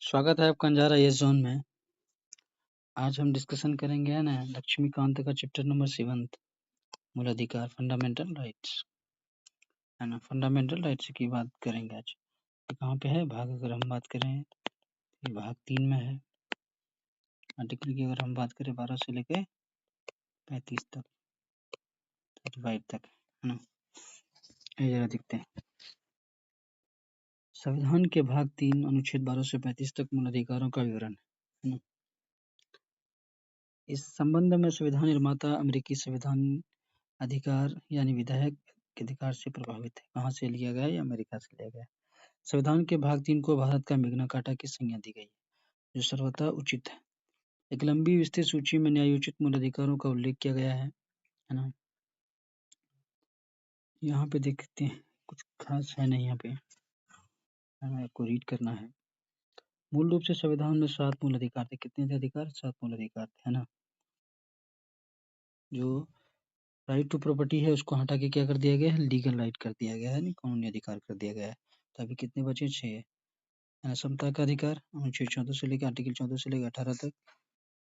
स्वागत है आपका अंजारा ये ज़ोन में। आज हम डिस्कशन करेंगे है ना लक्ष्मीकांत का चैप्टर नंबर 7 मूल अधिकार फंडामेंटल राइट्स है ना। फंडामेंटल राइट्स की बात करेंगे आज। तो कहाँ पे है भाग, अगर हम बात करें ये भाग 3 में है। आर्टिकल की अगर हम बात करें 12 से लेके 35 तक, 35 तक है ना। ये जरा देखते हैं। संविधान के भाग 3 अनुच्छेद 12 से 35 तक मूल अधिकारों का विवरण है ना। इस संबंध में संविधान निर्माता अमेरिकी संविधान अधिकार यानी विधायक के अधिकार से प्रभावित है। कहाँ से लिया गया है? ये अमेरिका से लिया गया है। संविधान के भाग 3 को भारत का मैग्ना कार्टा की संज्ञा दी गई है, जो सर्वथा उचित है। एक लंबी विस्तृत सूची में न्यायोचित मूल अधिकारों का उल्लेख किया गया है ना। यहाँ पे देखते हैं, कुछ खास है नहीं यहाँ पे, आपको रीड करना है। मूल रूप से संविधान में 7 मूल अधिकार थे। कितने थे अधिकार? 7 मूल अधिकार थे, है ना। जो राइट टू प्रॉपर्टी है उसको हटा के क्या कर दिया गया है? लीगल राइट कर दिया गया है, नहीं कानूनी अधिकार कर दिया गया है। तो अभी कितने बचे? 6 है ना। समता का अधिकार अनुच्छेद 14 से लेकर आर्टिकल 14 से लेकर 18 तक।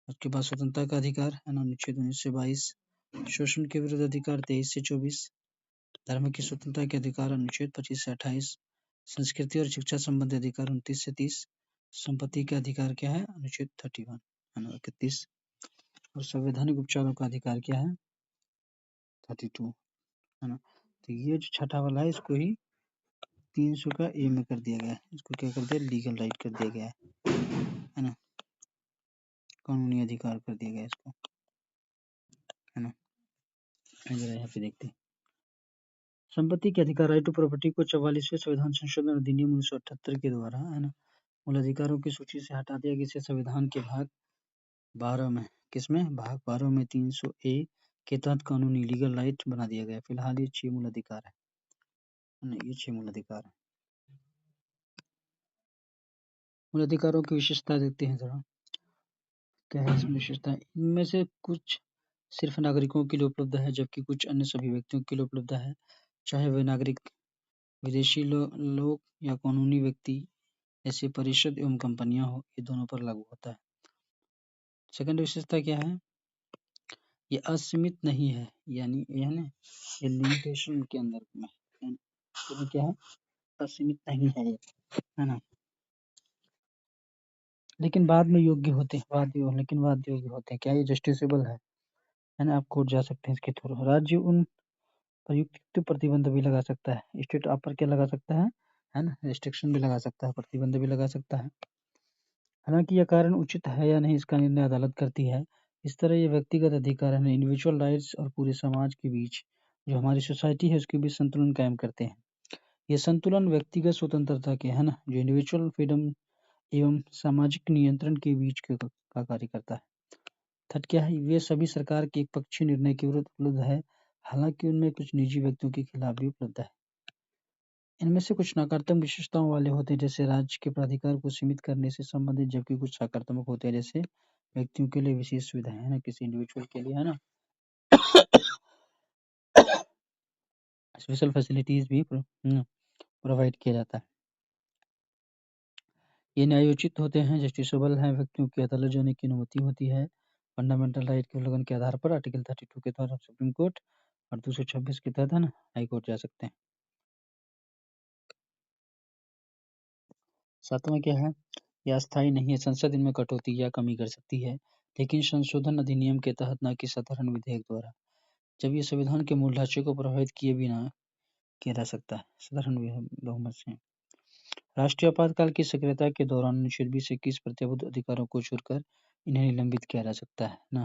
उसके बाद स्वतंत्रता का अधिकार है ना, अनुच्छेद 19 से 22। शोषण के विरुद्ध अधिकार 23 से 24। धर्म की स्वतंत्रता के अधिकार अनुच्छेद 25 से 28। संस्कृति और शिक्षा संबंधी अधिकार 29 से 30। संपत्ति के अधिकार क्या है? अनुच्छेद 31 है ना, 31। और संवैधानिक उपचारों का अधिकार क्या है? 32 है ना। तो ये जो छठा वाला है इसको ही 300 का ए में कर दिया गया है। इसको क्या कर दिया? लीगल राइट कर दिया गया है ना, कानूनी अधिकार कर दिया गया इसको, है ना। जरा यहाँ पे देखते हैं। संपत्ति के अधिकार राइट टू प्रॉपर्टी को 44वें संविधान संशोधन अधिनियम 1978 के द्वारा है ना मूल अधिकारों की सूची से हटा दिया गया। इसे संविधान के भाग 12 में, किसमें? भाग 12 में 300 ए के तहत कानूनी लीगल राइट बना दिया गया। फिलहाल ये 6 मूल अधिकार है ना, ये 6 मूल अधिकार है। मूल अधिकारों की विशेषता देखते हैं जरा, क्या है इसमें विशेषता? इनमें से कुछ सिर्फ नागरिकों के लिए उपलब्ध है, जबकि कुछ अन्य सभी व्यक्तियों के लिए उपलब्ध है, चाहे वे नागरिक, विदेशी लोग या कानूनी व्यक्ति, ऐसे परिषद एवं कंपनियां हो, ये दोनों पर लागू होता है। सेकंड विशेषता क्या है? ये असीमित नहीं है, यानी ये है ना, ये लिमिटेशन के अंदर में है ना। तो क्या है? असीमित नहीं है ये, है ना। लेकिन बाद में योग्य होते हैं, लेकिन बाद योग्य होते हैं। क्या ये जस्टिसेबल है ना। आप कोर्ट जा सकते हैं इसके थ्रू। राज्य उन पर युक्त प्रतिबंध भी लगा सकता है। स्टेट आप पर क्या लगा सकता है ना, रिस्ट्रिक्शन भी लगा सकता है, प्रतिबंध भी लगा सकता है। हालांकि यह कारण उचित है या नहीं इसका निर्णय अदालत करती है। इस तरह ये व्यक्तिगत अधिकार है, इंडिविजुअल राइट्स और पूरे समाज के बीच, जो हमारी सोसाइटी है उसके बीच संतुलन कायम करते हैं। ये संतुलन व्यक्तिगत स्वतंत्रता के, है ना, जो इंडिविजुअल फ्रीडम एवं सामाजिक नियंत्रण के बीच का कार्य करता है। थर्ड क्या है? वे सभी सरकार के एक पक्षीय निर्णय के विरुद्ध उपलब्ध है, हालांकि उनमें कुछ निजी व्यक्तियों के खिलाफ भी उपलब्ध है। इनमें से कुछ नकारात्मक विशेषताओं वाले होते हैं, जैसे राज्य के प्राधिकार को सीमित करने से संबंधित, जबकि कुछ सकारात्मक होते हैं, जैसे व्यक्तियों के लिए विशेष सुविधाएं, है ना, किसी इंडिविजुअल के लिए, है ना, स्पेशल फैसिलिटीज भी प्रोवाइड किया जाता है। ये न्यायोचित होते हैं, जस्टिसेबल हैं, व्यक्तियों की अदालत जाने की अनुमति होती है फंडामेंटल राइट के उल्लंघन के आधार पर। आर्टिकल 32 के तहत सुप्रीम कोर्ट और 226 के तहत, है ना, हाई कोर्ट जा सकते हैं। सातवां क्या है? यह अस्थायी नहीं है, संसद इनमें कटौती या कमी कर सकती है, लेकिन संशोधन अधिनियम के तहत, न कि साधारण विधेयक द्वारा, जब ये संविधान के मूल ढांचे को प्रभावित किए बिना किया जा सकता है साधारण बहुमत से। राष्ट्रीय आपातकाल की सक्रियता के दौरान अनुच्छेद 20 से 21 प्रत्याभूत अधिकारों को छोड़कर इन्हें निलंबित किया जा सकता है ना,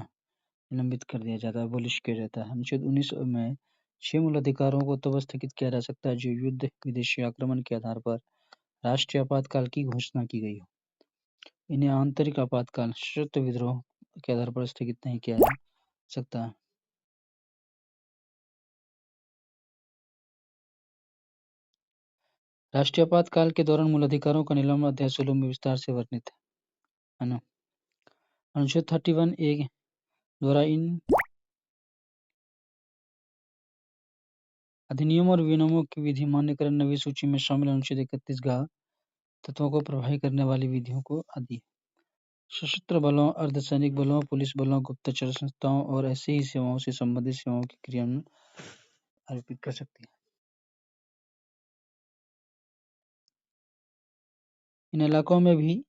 निलंबित कर दिया जाता है, अबॉलिश किया जाता है। अनुच्छेद 19 में 6 मूल अधिकारों को तब स्थगित किया जा सकता है जो युद्ध, विदेशी आक्रमण के आधार पर राष्ट्रीय आपातकाल की घोषणा की गई हो। इन्हें आंतरिक आपातकाल, सशस्त्र विद्रोह के आधार पर स्थगित नहीं किया जा सकता। राष्ट्रीय आपातकाल के दौरान मूल अधिकारों का निलंबन अध्याय 16 में विस्तार से वर्णित है ना। अनुच्छेद 31 ए द्वारा इन अधिनियमों और विनियमों की विधि मान्य कर नवी सूची में शामिल अनुच्छेद 31 गा तत्वों को प्रभावी करने वाली विधियों को आदि सशस्त्र बलों, अर्धसैनिक बलों, पुलिस बलों, गुप्तचर संस्थाओं और ऐसी ही सेवाओं से संबंधित सेवाओं के क्रियान्वयन आरोपित कर सकती है। इन इलाकों में भी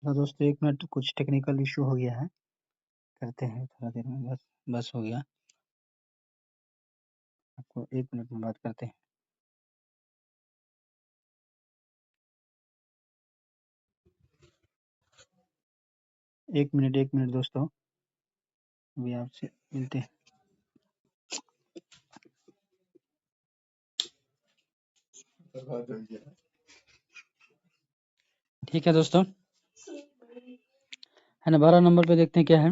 हाँ दोस्तों, 1 मिनट, कुछ टेक्निकल इश्यू हो गया है, करते हैं थोड़ा देर में, बस हो गया। आपको 1 मिनट में बात करते हैं। एक मिनट दोस्तों, अभी आपसे मिलते हैं। ठीक है दोस्तों, है ना। 12 नंबर पे देखते हैं क्या है।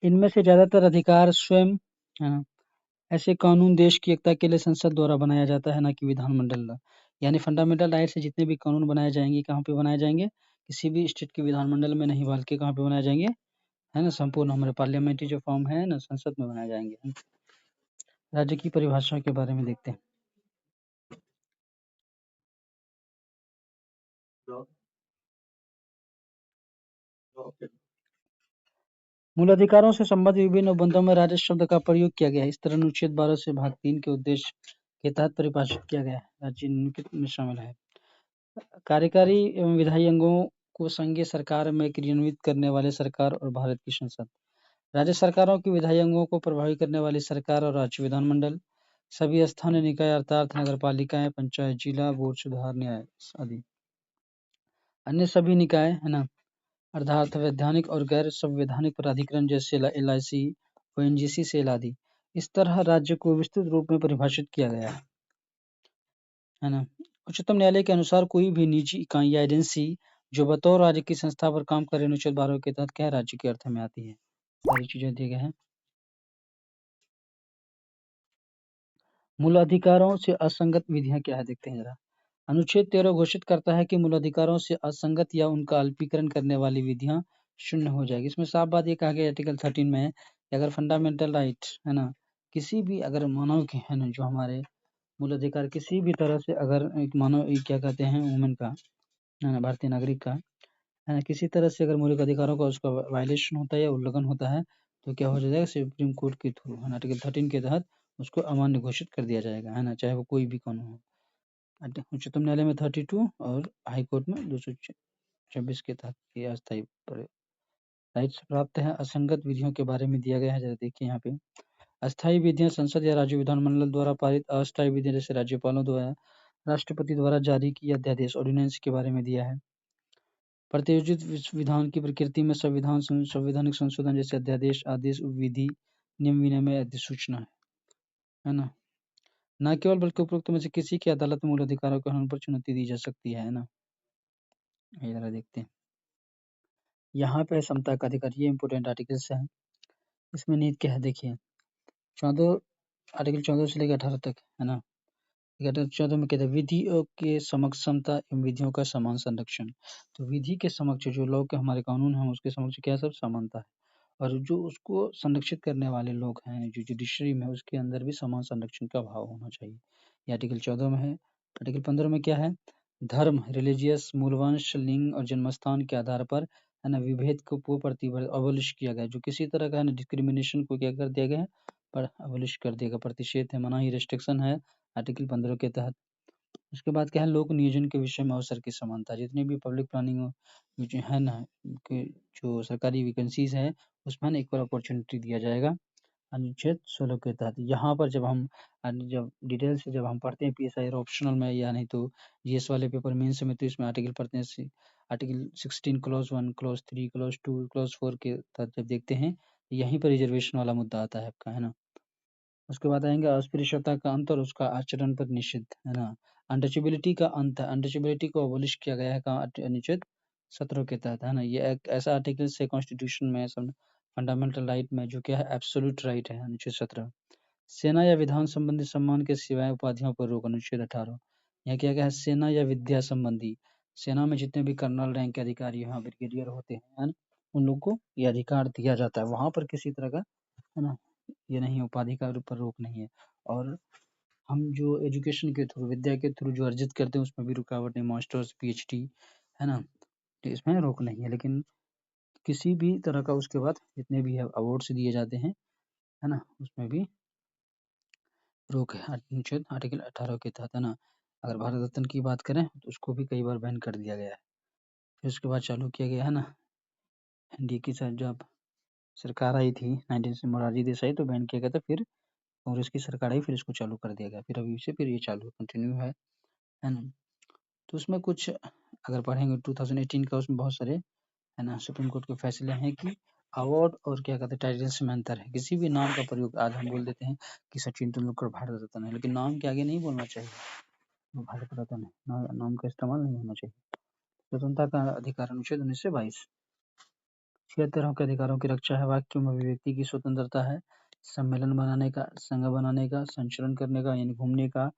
इनमें से ज्यादातर अधिकार स्वयं, है ना, ऐसे कानून देश की एकता के लिए संसद द्वारा बनाया जाता है, ना कि विधानमंडल द्वारा। यानी फंडामेंटल राइट से जितने भी कानून बनाए जाएंगे, कहाँ पे बनाए जाएंगे? किसी भी स्टेट के विधानमंडल में नहीं, बल्कि कहाँ पे बनाए जाएंगे, है ना, संपूर्ण हमारे पार्लियामेंट्री जो फॉर्म है ना, संसद में बनाए जाएंगे। राज्य की परिभाषा के बारे में देखते हैं। मूल अधिकारों से संबंधित विभिन्न निबंधों में राज्य शब्द का प्रयोग किया गया है। इस तरह अनुच्छेद 12 से भाग 3 के उद्देश्य के तहत परिभाषित किया गया है। राज्य निम्नलिखित में शामिल है। कार्यकारी एवं विधायी अंगों को संघीय सरकार में क्रियान्वित करने वाले सरकार और भारत की संसद। राज्य सरकारों की विधायी अंगों को प्रभावी करने वाली सरकार और राज्य विधानमंडल। सभी स्थानीय निकाय अर्थात नगर पालिकाएं, पंचायत, जिला बोर्ड, सुधार न्याय आदि। अन्य सभी निकाय, है ना, अर्थात वैधानिक और गैर संवैधानिक प्राधिकरण जैसे LIC, ONGC, सेल आदि। इस तरह राज्य को विस्तृत रूप में परिभाषित किया गया है ना। उच्चतम न्यायालय के अनुसार कोई भी निजी इकाई या एजेंसी जो बतौर राज्य की संस्था पर काम करे, अनुच्छेद 12 के तहत क्या राज्य के अर्थ में आती है। सारी चीजें दिए गए हैं। मूल अधिकारों से असंगत विधियां क्या है, देखते हैं जरा। अनुच्छेद 13 घोषित करता है कि मूल अधिकारों से असंगत या उनका अल्पीकरण करने वाली विधियां शून्य हो जाएगी। इसमें साफ बात ये कहा गया आर्टिकल 13 में कि अगर फंडामेंटल राइट, है ना, किसी भी अगर मानव के, है ना, जो हमारे मूल अधिकार किसी भी तरह से अगर एक मानव, क्या कहते हैं, वुमेन का, है ना, भारतीय नागरिक का, है ना, किसी तरह से अगर मौलिक अधिकारों का उसका वायलेशन होता है या उल्लंघन होता है, तो क्या हो जाएगा, सुप्रीम कोर्ट के थ्रू, है ना, आर्टिकल 13 के तहत उसको अमान्य घोषित कर दिया जाएगा, है ना, चाहे वो कोई भी कानून हो। उच्चतम न्यायालय में 32 और हाई कोर्ट में 226 के तहत ये अस्थायी राइट्स प्राप्त है। असंगत विधियों के बारे में दिया गया है, जरा देखिए यहाँ पे। अस्थायी विधियां संसद या राज्य विधानमंडल द्वारा पारित। अस्थायी विधियां जैसे राज्यपालों द्वारा, राष्ट्रपति द्वारा जारी किया अध्यादेश, ऑर्डिनेंस के बारे में दिया है। प्रत्योजित विधान की प्रकृति में संवैधानिक संशोधन जैसे अध्यादेश, आदेश, विधि, नियम विनिमय, अधिसूचना है ना। न केवल बल्कि उपरोक्त में से किसी की अदालत में मूल अधिकारों के हनन पर चुनौती दी जा सकती है ना। ये जरा देखते हैं। यहाँ पे समता का अधिकार, ये इंपोर्टेंट आर्टिकल्स है। इसमें नीति क्या है, देखिए। 14 आर्टिकल 14 से लेकर 18 तक, है ना। 14 में कहते हैं विधियों के समक्ष समता एवं विधियों का समान संरक्षण। तो विधि के समक्ष जो लोग के हमारे कानून हैं, उसके समक्ष क्या सब समानता है, और जो उसको संरक्षित करने वाले लोग हैं, जो जुडिशरी में, उसके अंदर भी समान संरक्षण का भाव होना चाहिए। ये आर्टिकल 14 में है। आर्टिकल 15 में क्या है, धर्म, रिलीजियस, मूलवंश, लिंग और जन्मस्थान के आधार पर, है ना, विभेद को अबोलिश किया गया। जो किसी तरह का, है ना, डिस्क्रिमिनेशन को क्या कर दिया गया है, पर अबोलिश कर दिया गया, प्रतिषेध है, मनाही, रिस्ट्रिक्शन है आर्टिकल 15 के तहत। उसके बाद क्या है, लोक नियोजन के विषय में अवसर की समानता। जितनी भी पब्लिक प्लानिंग जो है ना, कि जो सरकारी वैकेंसीज है, उसमें ना इक्वल अपॉर्चुनिटी दिया जाएगा अनुच्छेद 16 के तहत। यहाँ पर जब हम जब डिटेल से जब हम पढ़ते हैं PSI ऑप्शनल में, या नहीं तो GS वाले पेपर मेंस में, तो इसमें आर्टिकल पढ़ते हैं, article 16 clause 1, clause 3, clause 2, clause 4 के तहत जब देखते हैं, यहीं पर रिजर्वेशन वाला मुद्दा आता है आपका, है ना। उसके बाद आएंगे अस्पृश्यता का अंत और उसका आचरण पर निषिद्ध, है ना। अनटचेबिलिटी का अंत है, अनटचेबिलिटी को अबोलिश किया गया है कहाँ, अनुच्छेद 17 के तहत, है ना। ये एक ऐसा आर्टिकल है कॉन्स्टिट्यूशन में, फंडामेंटल राइट में, जो क्या है, एब्सोल्यूट राइट है, अनुच्छेद 17। सेना या विधान संबंधी सम्मान के सिवाय उपाधियों पर रोक, अनुच्छेद 18। यहाँ क्या है, सेना या विद्या संबंधी, सेना में जितने भी कर्नल रैंक के अधिकारी यहाँ ब्रिगेडियर होते हैं, है ना, उन लोग को ये अधिकार दिया जाता है। वहां पर किसी तरह का, है ना, ये नहीं, उपाधि का ऊपर रोक नहीं है। और हम जो एजुकेशन के थ्रू, विद्या के थ्रू जो अर्जित करते हैं उसमें भी रुकावट नहीं, मास्टर्स, पीएचडी, है ना, तो इसमें रोक नहीं है। लेकिन किसी भी तरह का उसके बाद जितने भी अवार्ड्स दिए जाते हैं, है ना, उसमें भी रोक है अनुच्छेद आर्टिकल 18 के तहत, है ना। अगर भारत रत्न की बात करें तो उसको भी कई बार बैन कर दिया गया है। फिर उसके बाद चालू किया गया, है ना, एनडीए की जब सरकार आई थी 19 से मोरारजी देसाई, तो बैन किया गया था। फिर कांग्रेस की सरकार आई, फिर इसको चालू कर दिया गया। फिर अभी से फिर ये चालू कंटिन्यू है ना। तो उसमें कुछ अगर पढ़ेंगे 2018 का, उसमें बहुत सारे, है ना, सुप्रीम कोर्ट के फैसले हैं कि अवार्ड और क्या कहते हैं टाइटल्स में अंतर है। किसी भी नाम का प्रयोग, आज हम बोल देते हैं कि सचिन तेंदुलकर भारत रत्न है, लेकिन नाम के आगे नहीं बोलना चाहिए वो भारत रत्न है, नाम का इस्तेमाल नहीं होना चाहिए। स्वतंत्रता का अधिकार, अनुच्छेद 1922। 76 के अधिकारों की रक्षा है, वाक्यों में अभिव्यक्ति की स्वतंत्रता है, सम्मेलन बनाने का, संघ बनाने का, संचरण करने का यानी घूमने का,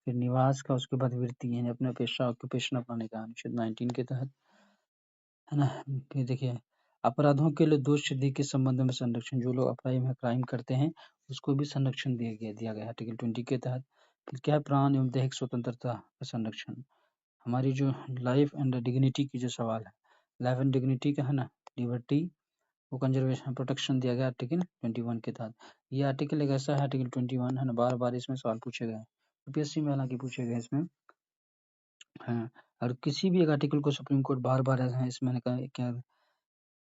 फिर निवास का, उसके बाद वृत्ति यानी अपना पेशा, ऑक्यूपेशन अपनाने का, अनुच्छेद 19 के तहत, है ना। फिर देखिए, अपराधों के लिए दोष सिद्धि के संबंध में संरक्षण, जो लोग क्राइम करते हैं उसको भी संरक्षण दिया गया है आर्टिकल 20 के तहत। फिर क्या है, प्राण एवं दैहिक स्वतंत्रता का संरक्षण, हमारी जो लाइफ एंड डिग्निटी की जो सवाल है, लाइफ एंड डिग्निटी का, है ना, लिबर्टी को कंजर्वेशन प्रोटेक्शन दिया गया आर्टिकल 21 के तहत। ये आर्टिकल एक ऐसा है, आर्टिकल 21, है ना, बार बार इसमें सवाल पूछे गए हैं, यूपीएससी में हालांकि पूछे गए इसमें, हाँ। और किसी भी एक आर्टिकल को सुप्रीम कोर्ट बार बार इसमें क्या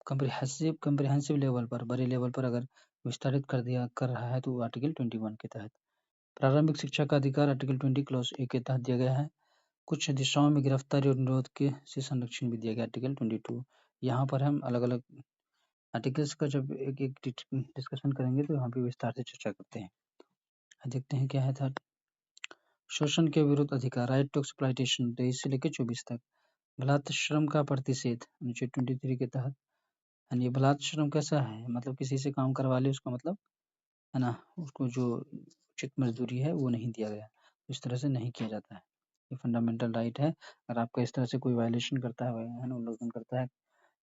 कम्प्रिहेंसिव लेवल पर, बड़े लेवल पर अगर विस्तारित कर रहा है तो वो आर्टिकल 21 के तहत। प्रारंभिक शिक्षा का अधिकार आर्टिकल 20 क्लॉज ए के तहत दिया गया है। कुछ दिशाओं में गिरफ्तारी और निरोध के से संरक्षण भी दिया गया आर्टिकल 22। यहाँ पर हम अलग अलग आर्टिकल्स का जब एक एक डिस्कशन करेंगे तो यहाँ पे विस्तार से चर्चा करते हैं। देखते हैं क्या है था, शोषण के विरुद्ध अधिकार, राइट टू एक्सप्लॉयटेशन, 23 से लेकर 24 तक। बलात् श्रम का प्रतिषेध, अनुच्छेद 23 के तहत। ये बलात् श्रम कैसा है, मतलब किसी से काम करवा ले, उसका मतलब, है ना, उसको जो उचित मजदूरी है वो नहीं दिया गया, इस तरह से नहीं किया जाता है। ये फंडामेंटल राइट है। अगर आपका इस तरह से कोई वायलेशन करता है ना, उल्लंघन करता है,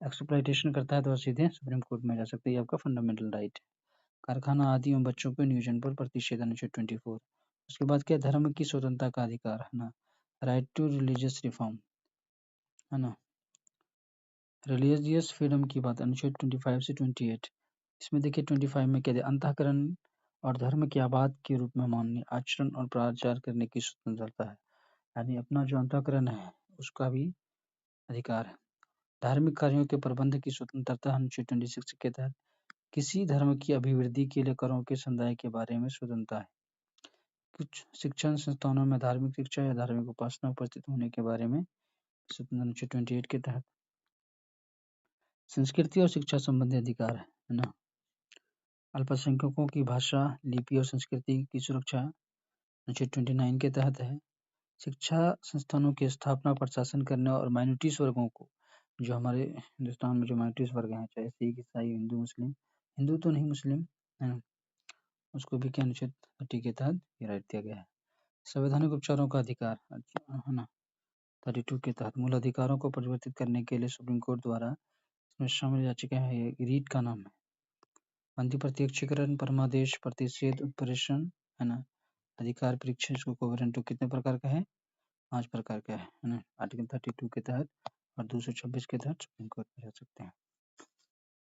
एक्सप्लॉयटेशन करता है, तो सीधे सुप्रीम कोर्ट में जा सकते हैं। ये आपका फंडामेंटल राइट है। कारखाना आदि एवं बच्चों के नियोजन पर प्रतिषेध, अनुच्छेद 24। उसके बाद क्या, धर्म की स्वतंत्रता का अधिकार, है ना, राइट टू रिलीजियस रिफॉर्म, है ना, रिलीजियस फ्रीडम की बात, अनुच्छेद 25 से 28। इसमें देखिए 25 में क्या दिया, अंतःकरण और धर्म की आबाद के रूप में माननीय आचरण और प्रचार करने की स्वतंत्रता है, यानी अपना जो अंतःकरण है उसका भी अधिकार है। धार्मिक कार्यों के प्रबंध की स्वतंत्रता, अनुच्छेद 26 के तहत। किसी धर्म की अभिवृद्धि के लिए करों के समुदाय के बारे में स्वतंत्रता है। कुछ शिक्षण संस्थानों में धार्मिक शिक्षा या धार्मिक उपासना उपस्थित होने के बारे में स्वतंत्रता, अनुच्छेद 28 के तहत। संस्कृति और शिक्षा संबंधी अधिकार है ना। अल्पसंख्यकों की भाषा, लिपि और संस्कृति की सुरक्षा, अनुच्छेद 29 के तहत है। शिक्षा संस्थानों की स्थापना, प्रशासन करने और माइनॉरिटीज वर्गों को, जो हमारे हिंदुस्तान में जो माइनॉरिटीज वर्ग हैं, चाहे सिख, ईसाई, हिंदू, मुस्लिम, हिंदू तो नहीं मुस्लिम, है ना, उसको भी क्या अनुच्छेद 30 के तहत ये राइट दिया गया है। संवैधानिक उपचारों का अधिकार, है ना, 32 के तहत। मूल अधिकारों को परिवर्तित करने के लिए सुप्रीम कोर्ट द्वारा इसमें शामिल याचिका है, ये रीट का नाम है। अंति प्रत्यक्षीकरण, परमादेश, प्रतिषेध, उत्प्रेषण, है ना, अधिकार परीक्षण, इसको कोवेरेंट टू कितने प्रकार का है, 5 प्रकार का है ना, आर्टिकल 32 के तहत और 226 के तहत सुप्रीम कोर्ट में जा सकते हैं।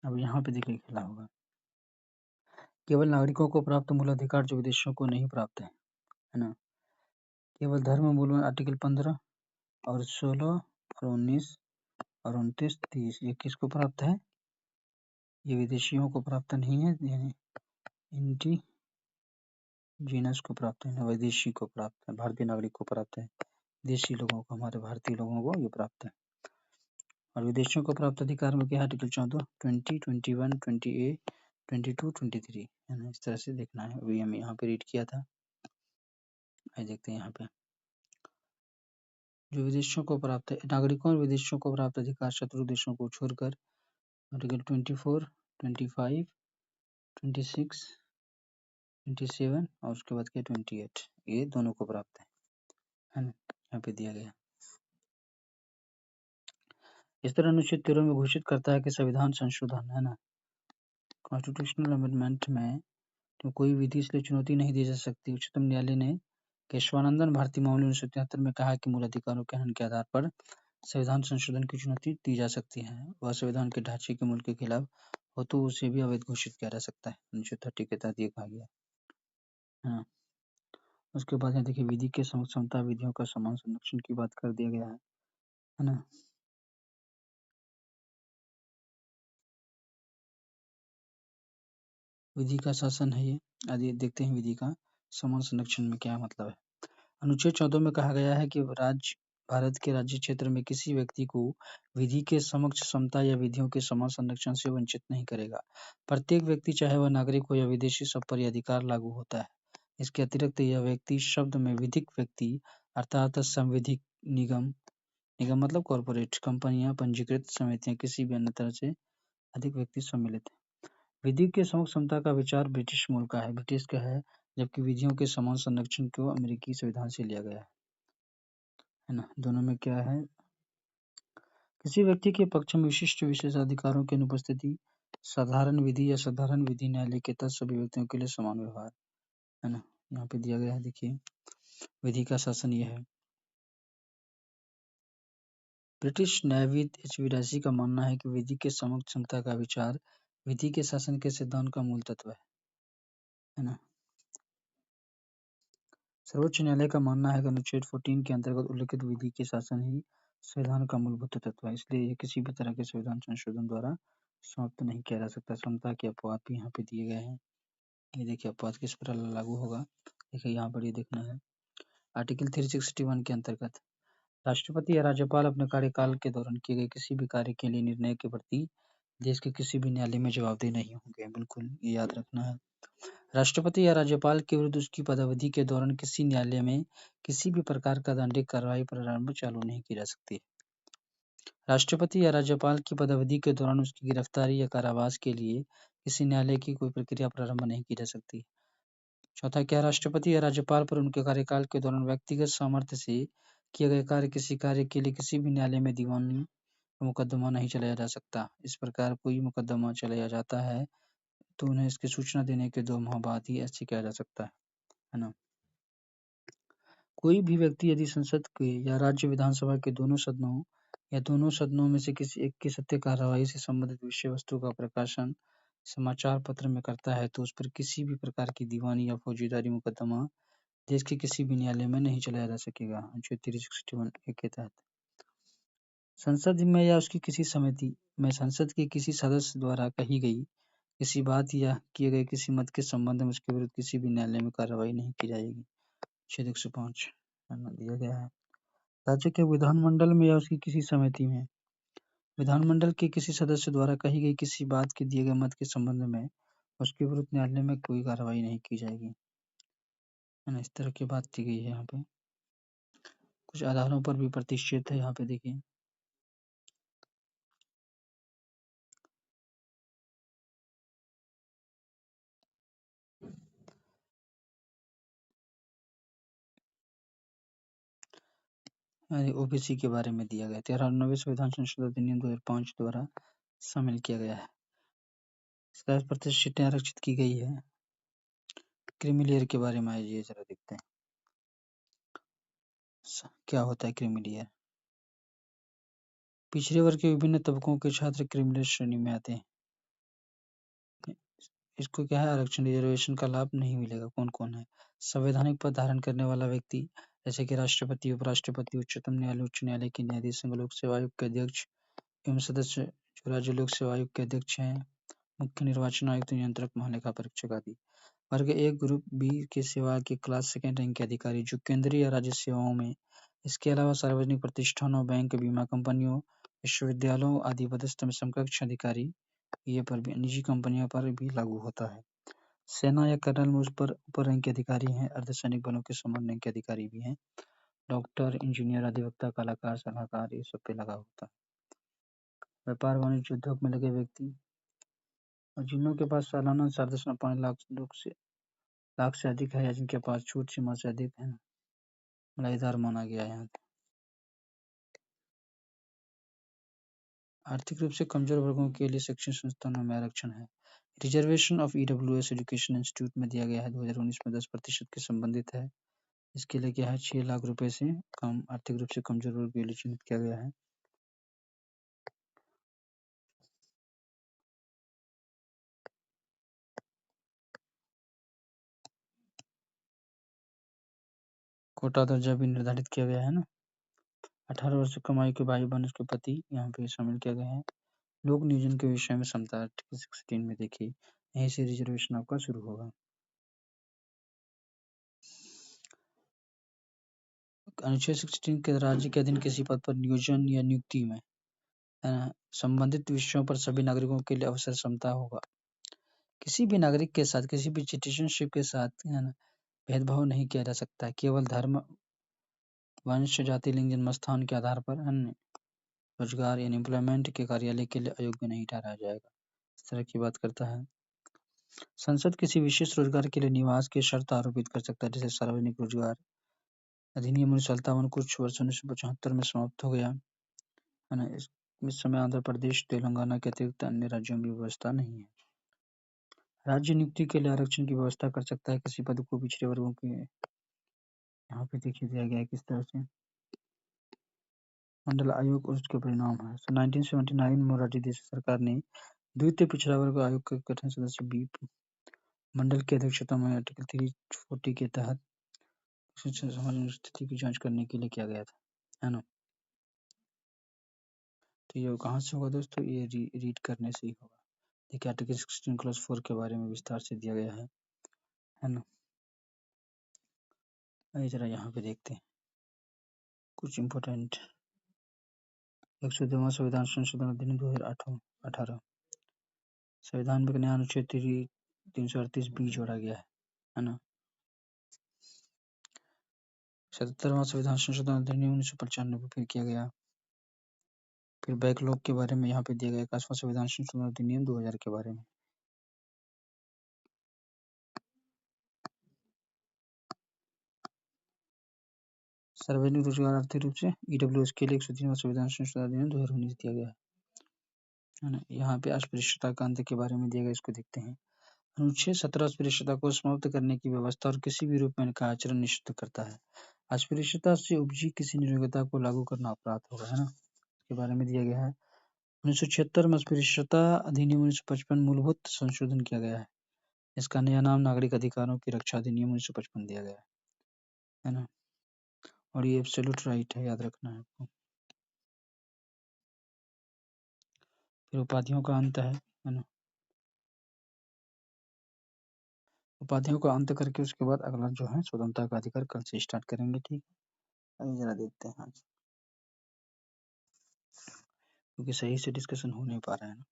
अब यहाँ पे देखिए क्या होगा, केवल नागरिकों को प्राप्त मूल अधिकार जो विदेशियों को नहीं प्राप्त है ना। केवल धर्म मूल में आर्टिकल 15 और 16 और 19 और 29, 30 ये किसको प्राप्त है, ये विदेशियों को प्राप्त नहीं है, यानी इंडिजीनस को प्राप्त है, विदेशी को प्राप्त है, भारतीय नागरिक को प्राप्त है, देशी लोगों को, हमारे भारतीय लोगों को ये प्राप्त है। और विदेशियों को प्राप्त अधिकार में क्या है, आर्टिकल 14, 20, 21, 20A, 22, 23, है ना, इस तरह से देखना है। अभी हम यहाँ पे रीड किया था, आइए देखते हैं यहाँ पे जो विदेशियों को प्राप्त है, नागरिकों और विदेशियों को प्राप्त अधिकार शत्रु देशों को छोड़कर, आर्टिकल 24, 25, 26, 27 और उसके बाद क्या 28, ये दोनों को प्राप्त है ना, यहाँ पे दिया गया। इस तरह अनुच्छेद 13 में घोषित करता है कि संविधान संशोधन है ना, कॉन्स्टिट्यूशनल अमेंडमेंट में तो कोई विधि इसलिए चुनौती नहीं दी जा सकती। उच्चतम न्यायालय ने केशवानंदन भारती मामले 1973 में कहा कि मूल अधिकारों के हनन के आधार पर संविधान संशोधन की चुनौती दी जा सकती है। वह संविधान के ढांचे के मूल के खिलाफ हो तो उसे भी अवैध घोषित किया जा सकता है। अनुच्छेद 30 के तहत ये कहा गया। हाँ, उसके बाद यहाँ देखिए विधि के समता विधियों का समान संरक्षण की बात कर दिया गया है ना। विधि का शासन है ये। आदि देखते हैं विधि का समान संरक्षण में क्या मतलब है। अनुच्छेद 14 में कहा गया है कि राज्य भारत के राज्य क्षेत्र में किसी व्यक्ति को विधि के समक्ष समता या विधियों के समान संरक्षण से वंचित नहीं करेगा। प्रत्येक व्यक्ति चाहे वह नागरिक हो या विदेशी सब पर यह अधिकार लागू होता है। इसके अतिरिक्त यह व्यक्ति शब्द में विधिक व्यक्ति अर्थात संविधिक निगम निगम मतलब कॉरपोरेट कंपनियां पंजीकृत समितियां किसी भी अन्य तरह से अधिक व्यक्ति सम्मिलित है। विधि के समक्ष समता का विचार ब्रिटिश मूल का है, ब्रिटिश का है, जबकि विधियों के समान संरक्षण को अमेरिकी संविधान से लिया गया है ना। दोनों में क्या है, किसी व्यक्ति के पक्ष में विशिष्ट विशेषाधिकारों की अनुपस्थिति, साधारण विधि या साधारण विधि न्यायालय के तहत सभी व्यक्तियों के लिए समान व्यवहार है ना। यहाँ पे दिया गया है देखिए विधि का शासन यह है। ब्रिटिश न्यायविद एच.वी. रायसी का मानना है कि विधि के समक्ष समता का विचार विधि के शासन के सिद्धांत का मूल तत्व है ना। सर्वोच्च न्यायालय का मानना है कि अनुच्छेद 14 के अंतर्गत उल्लिखित विधि के शासन ही संविधान का मूलभूत तत्व है, इसलिए ये किसी भी तरह के संविधान संशोधन द्वारा समाप्त नहीं किया जा सकता। समता के अपवाद भी यहाँ पे दिए गए हैं। ये देखिए अपवाद किस पर लागू होगा, देखिए यहाँ पर ये देखना है। आर्टिकल 361 के अंतर्गत राष्ट्रपति या राज्यपाल अपने कार्यकाल के दौरान किए गए किसी भी कार्य के लिए निर्णय के प्रति देश के किसी भी न्यायालय में जवाबदेह नहीं होंगे। बिल्कुल ये याद रखना है। राष्ट्रपति या राज्यपाल के विरुद्ध उसकी पदावधि के दौरान किसी न्यायालय में किसी भी प्रकार का दंडिक कार्रवाई प्रारंभ चालू नहीं की जा सकती। राष्ट्रपति या राज्यपाल की पदावधि के दौरान उसकी गिरफ्तारी या कारावास के लिए किसी न्यायालय की कोई प्रक्रिया प्रारंभ नहीं की जा सकती। चौथा, क्या राष्ट्रपति या राज्यपाल पर उनके कार्यकाल के दौरान व्यक्तिगत सामर्थ्य से किए गए किसी कार्य के लिए किसी भी न्यायालय में दीवानी मुकदमा नहीं चलाया जा सकता। इस प्रकार कोई मुकदमा चलाया जाता है तो उन्हें इसकी सूचना देने के 2 माह बाद ही ऐसे किया जा सकता है ना। कोई भी व्यक्ति यदि संसद के या राज्य विधानसभा के दोनों सदनों या दोनों सदनों में से किसी एक की सत्य कार्यवाही से संबंधित विषय वस्तु का प्रकाशन समाचार पत्र में करता है तो उस पर किसी भी प्रकार की दीवानी या फौजदारी मुकदमा देश के किसी भी न्यायालय में नहीं चलाया जा सकेगा। अनुच्छेद 361 ए के तहत संसद में या उसकी किसी समिति में संसद के किसी सदस्य द्वारा कही गई किसी बात या किए गए किसी मत के संबंध में उसके विरुद्ध किसी भी न्यायालय में कार्रवाई नहीं की जाएगी। अनुच्छेद 105 दिया गया है। राज्य के विधानमंडल में या उसकी किसी समिति में विधानमंडल के किसी सदस्य द्वारा कही गई किसी बात के दिए गए मत के संबंध में उसके विरुद्ध न्यायालय में कोई कार्रवाई नहीं की जाएगी, है ना। इस तरह की बात की गई है यहाँ पे। कुछ आधारों पर भी प्रतिषेध है यहाँ पे देखिए। ओबीसी के बारे में दिया गया 13 संविधान संशोधन अधिनियम 2005 द्वारा शामिल किया गया है। इसका प्रतिष्ठितें आरक्षित की गई है। क्रीमी लेयर के बारे में आइए जरा देखते हैं क्या होता है क्रीमी लेयर। पिछड़े वर्ग के विभिन्न तबकों के छात्र क्रीमी लेयर श्रेणी में आते हैं। इसको क्या है आरक्षण रिजर्वेशन का लाभ नहीं मिलेगा। कौन कौन है, संवैधानिक पद धारण करने वाला व्यक्ति जैसे कि राष्ट्रपति, उपराष्ट्रपति, उच्चतम न्यायालय, उच्च न्यायालय के न्यायाधीश, संघ लोक सेवा आयोग के अध्यक्ष एवं सदस्य जो राज्य लोक सेवा आयोग के अध्यक्ष हैं, मुख्य निर्वाचन आयुक्त, नियंत्रक, महालेखा परीक्षक आदि। वर्ग एक ग्रुप बी के सेवा के क्लास सेकेंड रैंक के अधिकारी जो केंद्रीय या राज्य सेवाओं में, इसके अलावा सार्वजनिक प्रतिष्ठानों, बैंक, बीमा कंपनियों, विश्वविद्यालयों आदि पदस्थ में समकक्ष अधिकारी ये पर भी निजी कंपनियों पर भी लागू होता है। सेना या कर्नल में उस पर ऊपर रैंक के अधिकारी हैं, अर्धसैनिक बलों के समान रैंक के अधिकारी भी हैं। डॉक्टर, इंजीनियर, अधिवक्ता, कलाकार, सलाहकार ये सब पे लगा होता है। व्यापार वाणिज्य उद्योग में लगे व्यक्ति और जिनों के पास सालाना 5.5 लाख लोग से लाख से अधिक है या जिनके पास छूट सीमा से अधिक है मलाईदार माना गया है यहाँ पे। आर्थिक रूप से कमजोर वर्गों के लिए शिक्षण संस्थानों में आरक्षण है। Reservation of EWS education institute में दिया गया है 2019 में 10% के संबंधित है। इसके लिए क्या है 6 लाख रुपए से कम आर्थिक रूप से कमजोर वर्ग के लिए चिन्हित किया गया है। कोटा दर्जा भी निर्धारित किया गया है ना। 18 वर्ष से कम आयु के भाई बहन उसके पति यहाँ पे शामिल किया गया है। लोक नियोजन के विषय में समता आर्टिकल 16 में देखिए यहीं से रिजर्वेशन आपका शुरू होगा। अनुच्छेद 16 के राज्य के अधीन किसी पद पर नियोजन या नियुक्ति में संबंधित विषयों पर सभी नागरिकों के लिए अवसर समता होगा। किसी भी नागरिक के साथ किसी भी सिटीजनशिप के साथ भेदभाव नहीं किया जा सकता। केवल धर्म, वंश, जाति, लिंग, जन्म स्थान के आधार पर रोजगार यानी एम्प्लॉयमेंट के कार्यालय के लिए अयोग्य नहीं ठहराया जाएगा। इस तरह की बात करता है। संसद किसी विशेष रोजगार के लिए निवास की शर्त आरोपित कर सकता है, जैसे सार्वजनिक रोजगार अधिनियम 1957 कुछ वर्ष 1975 में समाप्त हो गया है ना। इस समय आंध्र प्रदेश, तेलंगाना के अतिरिक्त अन्य राज्यों में व्यवस्था नहीं है। राज्य नियुक्ति के लिए आरक्षण की व्यवस्था कर सकता है किसी पद को पिछड़े वर्गों के। यहाँ पे देखिए दिया गया है किस तरह से मंडल आयोग और उसके परिणाम है। 1979 में मोरारजी देसाई सरकार ने द्वितीय पिछड़ा वर्ग आयोग के गठन सदस्य बी मंडल की अध्यक्षता में आर्टिकल 340 के तहत समाज में स्थिति की जांच करने के लिए किया गया था, है ना। तो ये कहाँ से होगा दोस्तों, ये रीड करने से ही होगा। देखिए आर्टिकल 16 क्लॉज 4 के बारे में विस्तार से दिया गया है ना। जरा यहाँ पे देखते हैं कुछ इम्पोर्टेंट। 102वां संविधान संशोधन अधिनियम 2018 संविधान में नया अनुच्छेद 338 बी जोड़ा गया है ना। 77वां संविधान संशोधन अधिनियम 1995 फिर किया गया। फिर बैकलॉग के बारे में यहाँ पे दिया गया 21वां संविधान संशोधन अधिनियम 2000 के बारे में। सार्वजनिक रोजगार आर्थिक रूप से ईडब्ल्यूएस के लिए 103वां संविधान संशोधन अधिनियम 2019 दिया गया है ना। यहाँ पे अस्पृश्यता का अंत के बारे में दिया गया, इसको देखते हैं। अनुच्छेद 17 अस्पृश्यता को समाप्त करने की व्यवस्था और किसी भी रूप में इनका आचरण निषिद्ध करता है। अस्पृश्यता से उपजी किसी नियोक्ता को लागू करना अपराध होगा, है ना। इसके बारे में दिया गया है। 1976 में अस्पृश्यता अधिनियम 1955 मूलभूत संशोधन किया गया है। इसका नया नाम नागरिक अधिकारों की रक्षा अधिनियम 1955 दिया गया है ना। और ये एब्सोल्यूट राइट है, याद रखना है आपको। फिर उपाधियों का अंत है ना। उपाधियों का अंत करके उसके बाद अगला जो है स्वतंत्रता का अधिकार कल से स्टार्ट करेंगे, ठीक है। अभी जरा देखते हैं आज, क्योंकि सही से डिस्कशन हो नहीं पा रहा है ना।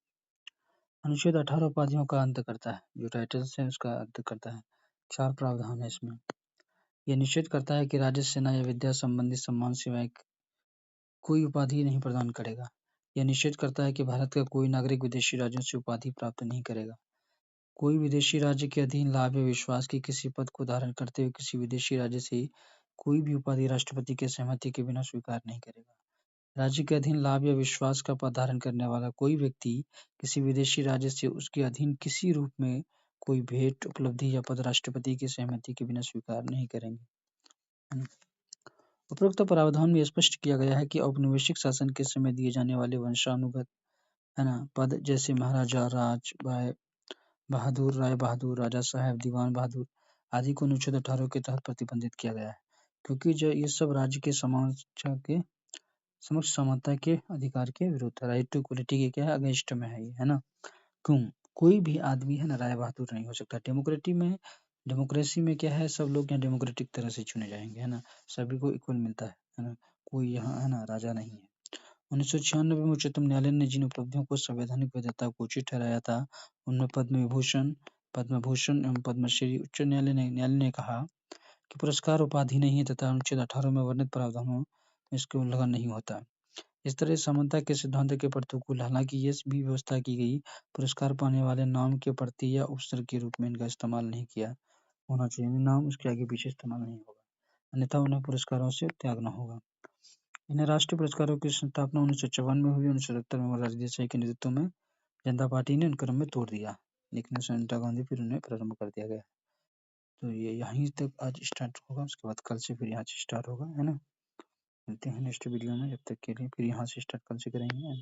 अनुच्छेद 18 उपाधियों का अंत करता है, जो टाइटल्स है उसका अंत करता है। 4 प्रावधान है इसमें। यह निश्चित करता है कि राज्य, सेना या विद्या संबंधी सम्मान सिवाय कोई उपाधि नहीं प्रदान करेगा। यह निश्चित करता है कि भारत का कोई नागरिक विदेशी राज्यों से उपाधि प्राप्त नहीं करेगा। कोई विदेशी राज्य के अधीन लाभ या विश्वास के किसी पद को धारण करते हुए किसी विदेशी राज्य से कोई भी उपाधि राष्ट्रपति के सहमति के बिना स्वीकार नहीं करेगा। राज्य के अधीन लाभ या विश्वास का पद धारण करने वाला कोई व्यक्ति किसी विदेशी राज्य से उसके अधीन किसी रूप में कोई भेंट, उपलब्धि या पद राष्ट्रपति की सहमति के बिना स्वीकार नहीं करेंगे। उपरोक्त प्रावधान में स्पष्ट किया गया है कि औपनिवेशिक शासन के समय दिए जाने वाले वंशानुगत है ना पद, जैसे महाराजा, राज बहादुर, राय बहादुर, राजा साहब, दीवान बहादुर आदि को अनुच्छेद 18 के तहत प्रतिबंधित किया गया है, क्योंकि जो ये सब राज्य के समक्ष समानता के अधिकार के विरुद्ध है। राइट टू इक्वलिटी के क्या है, अगेंस्ट में है ये, है ना। क्यों, कोई भी आदमी है ना राय बहादुर नहीं हो सकता। डेमोक्रेसी में क्या है, सब लोग यहाँ डेमोक्रेटिक तरह से चुने जाएंगे, है ना। सभी को इक्वल मिलता है ना। कोई यहाँ है ना राजा नहीं है। 1996 में उच्चतम न्यायालय ने जिन उपलब्धियों को संवैधानिक वैधता को उचित ठहराया था, उनमें पद्म भूषण एवं पद्मश्री। उच्च न्यायालय ने कहा कि पुरस्कार उपाधि नहीं है तथा अनुच्छेद 18 में वर्णित प्रावधानों में इसके उल्लंघन नहीं होता। इस तरह समानता के सिद्धांत के प्रतिकूल, हालांकि ये भी व्यवस्था की गई पुरस्कार पाने वाले नाम के प्रति या उपसर्ग के रूप में इनका इस्तेमाल नहीं किया होना चाहिए, नाम उसके आगे पीछे इस्तेमाल नहीं होगा, अन्यथा उन्हें पुरस्कारों से त्यागना होगा। इन्हें राष्ट्रीय पुरस्कारों की स्थापना 1954 में हुई। 1970 में मोरारजी देसाई के नेतृत्व में जनता पार्टी ने उन क्रम में तोड़ दिया, लेकिन इंदिरा गांधी फिर उन्हें प्रारंभ कर दिया गया। तो ये यहीं तक आज स्टार्ट होगा, उसके बाद कल से फिर यहाँ से स्टार्ट होगा, है ना। मिलते हैं नेक्स्ट वीडियो में, जब तक के लिए फिर यहाँ से स्टार्ट कल से करेंगे।